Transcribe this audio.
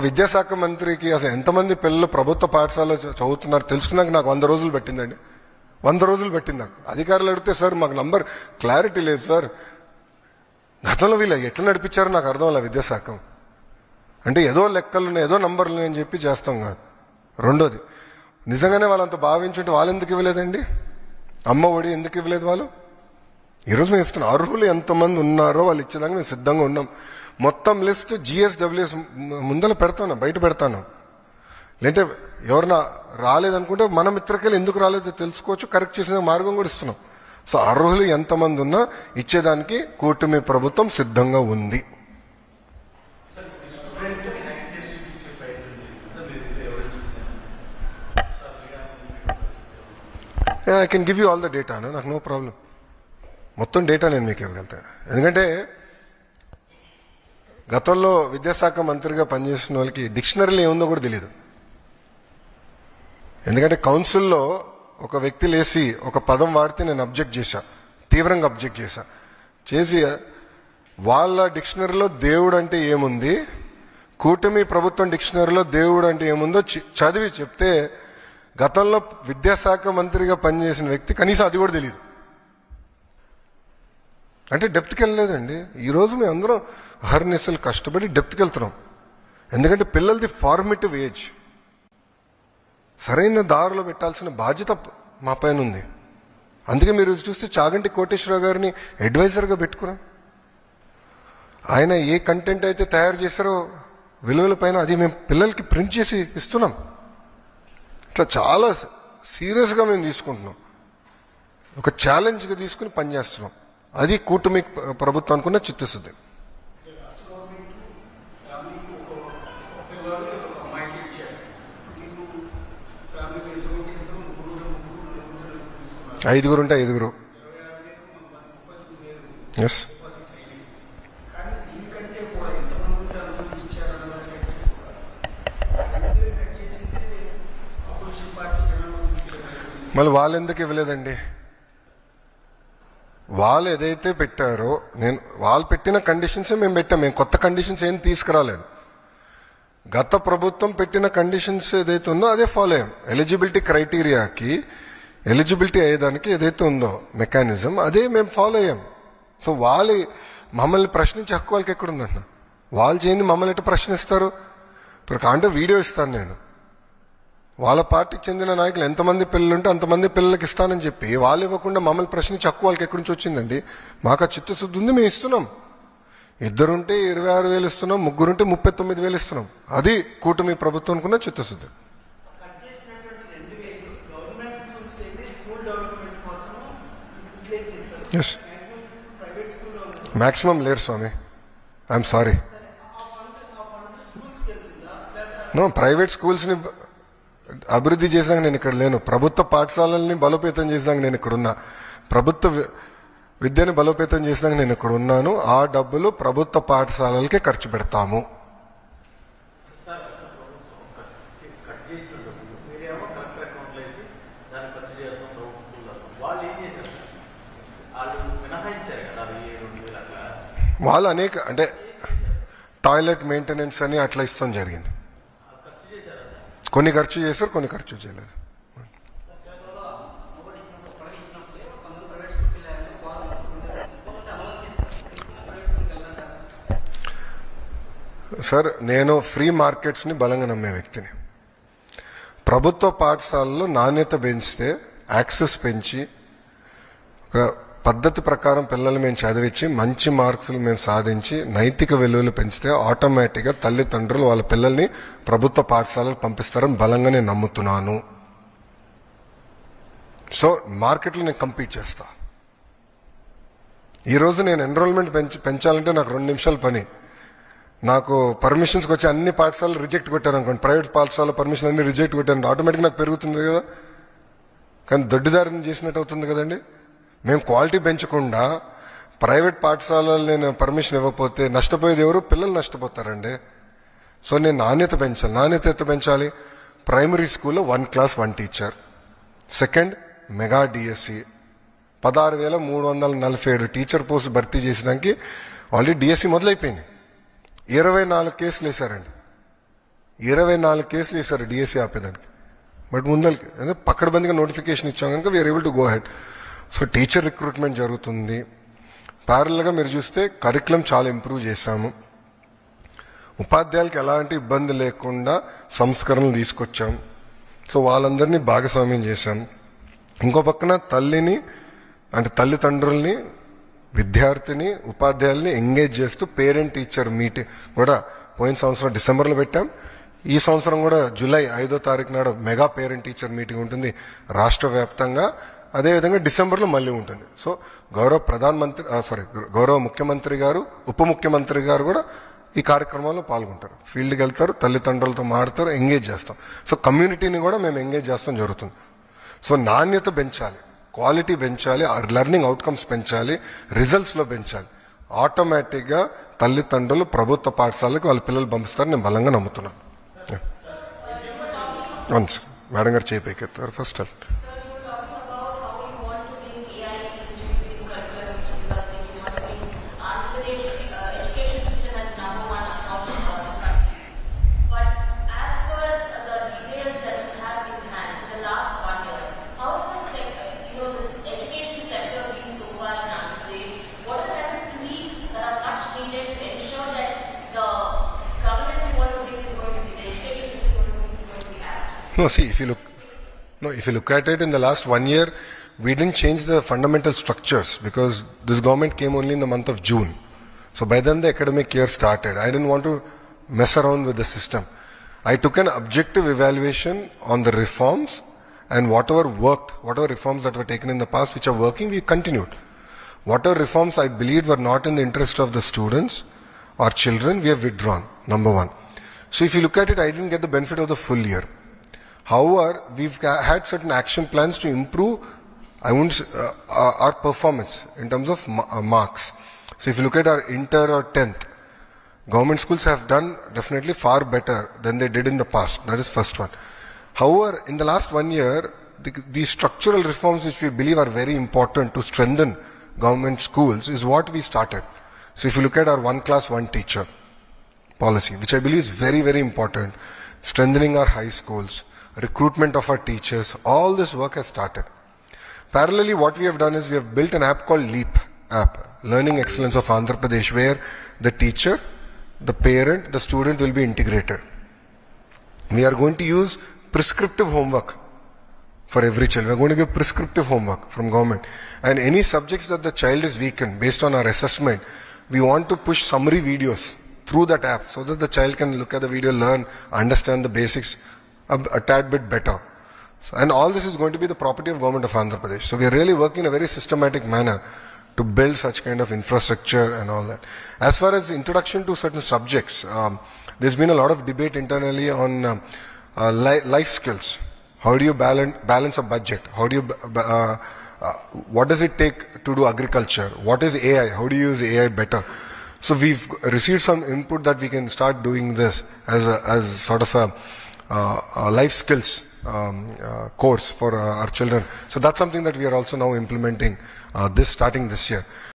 విద్యాశాఖ మంత్రికి అసలు ఎంతమంది పిల్లలు ప్రభుత్వ పాఠశాలలో చదువుతున్నారు తెలుసుకున్నాక నాకు 100 రోజులు పెట్టిందండి. 100 రోజులు పెట్టింది నాకు. అధికారులు అడిగితే సార్ మాకు నంబర్ క్లారిటీ లేదు సార్, గతంలో వీళ్ళు ఎట్లా నడిపించారో నాకు అర్థం అలా విద్యాశాఖ అంటే ఏదో లెక్కలు ఏదో నంబర్లు అని చెప్పి చేస్తాం కాదు. రెండోది, నిజంగానే వాళ్ళంత భావించుంటే వాళ్ళు ఎందుకు ఇవ్వలేదండి? అమ్మ ఒడి ఎందుకు ఇవ్వలేదు వాళ్ళు? ఈరోజు మేము ఇస్తున్నాం. అర్హులు ఎంతమంది ఉన్నారో వాళ్ళు ఇచ్చేదాకా మేము సిద్ధంగా ఉన్నాం. మొత్తం లిస్ట్ GSWS ముందర పెడతాను, బయట పెడతాను. లేదంటే ఎవరన్నా రాలేదనుకుంటే మన మిత్రకెళ్ళి ఎందుకు రాలేదో తెలుసుకోవచ్చు, కరెక్ట్ చేసిన మార్గం కూడా ఇస్తున్నాం. సో అర్హులు ఎంతమంది ఉన్నా ఇచ్చేదానికి కూటమి ప్రభుత్వం సిద్ధంగా ఉంది. I can give you all the data, నాకు నో ప్రాబ్లం. మొత్తం డేటా నేను మీకు ఇవ్వగలుగుతాను. ఎందుకంటే గతంలో విద్యాశాఖ మంత్రిగా పనిచేసిన వాళ్ళకి డిక్షనరీలో ఏముందో కూడా తెలియదు. ఎందుకంటే కౌన్సిల్లో ఒక వ్యక్తి లేసి ఒక పదం వాడితే నేను అబ్జెక్ట్ చేశా, తీవ్రంగా అబ్జెక్ట్ చేసి వాళ్ళ డిక్షనరీలో దేవుడు అంటే ఏముంది, కూటమి ప్రభుత్వం డిక్షనరీలో దేవుడు అంటే ఏముందో చదివి చెప్తే గతంలో విద్యాశాఖ మంత్రిగా పనిచేసిన వ్యక్తి కనీసం అది కూడా తెలియదు. అంటే డెప్త్కి వెళ్ళలేదండి. ఈరోజు మేము అందరం హర్నిసలు కష్టపడి డెప్త్కి వెళ్తున్నాం. ఎందుకంటే పిల్లలది ఫార్మేటివ్ ఏజ్, సరైన దారిలో పెట్టాల్సిన బాధ్యత మా పైన ఉంది. అందుకే మీరు చూస్తే చాగంటి కోటేశ్వరరావు గారిని అడ్వైజర్గా పెట్టుకున్నాం. ఆయన ఏ కంటెంట్ అయితే తయారు చేశారో విలువల పైన అది మేము పిల్లలకి ప్రింట్ చేసి ఇస్తున్నాం. ఇట్లా చాలా సీరియస్గా మేము తీసుకుంటున్నాం, ఒక ఛాలెంజ్గా తీసుకుని పనిచేస్తున్నాం. అది కూటమి ప్రభుత్వం అనుకున్న చిత్తశుద్ధి. ఐదుగురు ఉంటే 5 ఎస్. మళ్ళీ వాళ్ళు ఎందుకు ఇవ్వలేదండి? వాళ్ళు ఏదైతే పెట్టారో వాళ్ళు పెట్టిన కండిషన్సే మేము పెట్టాం. మేము కొత్త కండిషన్స్ ఏం తీసుకురాలేదు. గత ప్రభుత్వం పెట్టిన కండిషన్స్ ఏదైతే ఉందో అదే ఫాలో అయ్యాం. ఎలిజిబిలిటీ క్రైటీరియాకి ఎలిజిబిలిటీ అయ్యేదానికి ఏదైతే ఉందో మెకానిజం అదే మేము ఫాలో అయ్యాం. సో వాళ్ళు మమ్మల్ని ప్రశ్నించే హక్కు వాళ్ళకి ఎక్కడుందంట? వాళ్ళు చేయండి మమ్మల్ని ఎట్లా ప్రశ్నిస్తారు? ఇప్పుడు కాంటే వీడియో ఇస్తాను నేను, వాళ్ళ పార్టీకి చెందిన నాయకులు ఎంతమంది పిల్లలు ఉంటే అంతమంది పిల్లలకి ఇస్తానని చెప్పి వాళ్ళు ఇవ్వకుండా మమ్మల్ని ప్రశ్నించి హక్కు వాళ్ళకి ఎక్కడి నుంచి వచ్చిందండి? మాకు ఆ చిత్తశుద్ధి ఉంది, మేము ఇస్తున్నాం. 2 ఉంటే 26,000 ఇస్తున్నాం, 3 ఉంటే 39,000 ఇస్తున్నాం. అది కూటమి ప్రభుత్వం అనుకున్న చిత్తశుద్ధి. ఎస్, మ్యాక్సిమం లేరు స్వామి, ఐఎమ్ సారీ. నో, ప్రైవేట్ స్కూల్స్ని అభివృద్ధి చేసాక నేను ఇక్కడ లేను. ప్రభుత్వ పాఠశాలల్ని బలోపేతం చేసాక నేను ఇక్కడ ఉన్నా. ప్రభుత్వ విద్యని బలోపేతం చేసాక నేను ఇక్కడ ఉన్నాను. ఆ డబ్బులు ప్రభుత్వ పాఠశాలలకే ఖర్చు పెడతాము. వాళ్ళు అనేక అంటే టాయిలెట్ మెయింటెనెన్స్ అని అట్లా ఇస్తాం జరిగింది. కొన్ని ఖర్చు చేశారు, కొన్ని ఖర్చు చేయలేదు. సార్, నేను ఫ్రీ మార్కెట్స్ని బలంగా నమ్మే వ్యక్తిని. ప్రభుత్వ పాఠశాలలో నాణ్యత పెంచితే, యాక్సెస్ పెంచి, ఒక పద్ధతి ప్రకారం పిల్లలు మేము చదివించి మంచి మార్క్స్లు మేము సాధించి నైతిక విలువలు పెంచితే ఆటోమేటిక్గా తల్లిదండ్రులు వాళ్ళ పిల్లల్ని ప్రభుత్వ పాఠశాలకు పంపిస్తారని బలంగా నేను నమ్ముతున్నాను. సో మార్కెట్లో నేను కంపీట్ చేస్తా. ఈరోజు నేను ఎన్రోల్మెంట్ పెంచాలంటే నాకు 2 నిమిషాల పని. నాకు పర్మిషన్స్కి వచ్చి అన్ని పాఠశాలలు రిజెక్ట్ కొట్టాను అనుకోండి, ప్రైవేట్ పాఠశాల పర్మిషన్ అన్ని రిజెక్ట్ కొట్టాను, ఆటోమేటిక్గా నాకు పెరుగుతుంది కదా. కానీ దొడ్డిదారిని చేసినట్టు అవుతుంది కదండి. మేము క్వాలిటీ పెంచకుండా ప్రైవేట్ పాఠశాలలు నేను పర్మిషన్ ఇవ్వకపోతే నష్టపోయేది ఎవరు? పిల్లలు నష్టపోతారండి. సో నేను నాణ్యత పెంచాలి. నాణ్యత ఎంత పెంచాలి? ప్రైమరీ స్కూల్లో 1 class 1 teacher. Second, mega DSC 16,347 teacher పోస్టులు భర్తీ చేసినానికి ఆల్రెడీ డిఎస్సి మొదలైపోయింది. 24 కేసులు వేశారండి. 24 కేసులు వేశారు డిఎస్సీ ఆపేదానికి. బట్ ముందరికి పక్కడబందిగా నోటిఫికేషన్ ఇచ్చాం కనుక we're able to go head. So teacher recruitment జరుగుతుంది. ప్యారల్గా మీరు చూస్తే కరికులం చాలా ఇంప్రూవ్ చేశాము. ఉపాధ్యాయులకి ఎలాంటి ఇబ్బంది లేకుండా సంస్కరణలు తీసుకొచ్చాం. సో వాళ్ళందరినీ భాగస్వామ్యం చేశాం. ఇంకో పక్కన తల్లిదండ్రుల్ని, విద్యార్థిని, ఉపాధ్యాయుల్ని ఎంగేజ్ చేస్తూ పేరెంట్ టీచర్ మీటింగ్ కూడా పోయిన సంవత్సరం డిసెంబర్లో పెట్టాం. ఈ సంవత్సరం కూడా జూలై 5వ తారీఖు నాడు మెగా పేరెంట్ టీచర్ మీటింగ్ ఉంటుంది రాష్ట్ర వ్యాప్తంగా. అదేవిధంగా డిసెంబర్లో మళ్ళీ ఉంటుంది. సో గౌరవ ముఖ్యమంత్రి గారు, ఉప ముఖ్యమంత్రి గారు కూడా ఈ కార్యక్రమాల్లో పాల్గొంటారు. ఫీల్డ్కి వెళ్తారు, తల్లిదండ్రులతో మాడతారు, ఎంగేజ్ చేస్తాం. సో కమ్యూనిటీని కూడా మేము ఎంగేజ్ చేస్తాం జరుగుతుంది. సో నాణ్యత పెంచాలి, క్వాలిటీ పెంచాలి, లెర్నింగ్ అవుట్కమ్స్ పెంచాలి, రిజల్ట్స్లో పెంచాలి. ఆటోమేటిక్గా తల్లిదండ్రులు ప్రభుత్వ పాఠశాలకు వాళ్ళ పిల్లలు పంపిస్తారు నేను బలంగా నమ్ముతున్నాను. మేడం గారు చేపెక్కారు first. No, see, if you look at it in the last 1 year, we didn't change the fundamental structures because this government came only in the month of June. So by then the academic year started. I didn't want to mess around with the system. I took an objective evaluation on the reforms, and whatever worked, whatever reforms that were taken in the past which are working, we continued. Whatever reforms I believed were not in the interest of the students or children, we have withdrawn, number one. So if you look at it, I didn't get the benefit of the full year. However, we've had certain action plans to improve our performance in terms of marks. So if you look at our inter or 10th, government schools have done definitely far better than they did in the past. That is first one. However, in the last 1 year, these structural reforms which we believe are very important to strengthen government schools is what we started. So if you look at our 1 class 1 teacher policy, which I believe is very, very important, strengthening our high schools, recruitment of our teachers, all this work has started. Parallelly, what we have done is we have built an app called LEAP app, Learning Excellence of Andhra Pradesh, where the teacher, the parent, the student will be integrated. We are going to use prescriptive homework for every child. We are going to give prescriptive homework from government. And any subjects that the child is weak in, based on our assessment, we want to push summary videos through that app so that the child can look at the video, learn, understand the basics a tad bit better. So, and all this is going to be the property of government of Andhra Pradesh. So we are really working in a very systematic manner to build such kind of infrastructure and all that. As far as introduction to certain subjects, there's been a lot of debate internally on life skills. How do you balance a budget? How do you what does it take to do agriculture? What is AI? How do you use AI better? So we've received some input that we can start doing this as sort of a life skills course for our children. So that's something that we are also now implementing starting this year.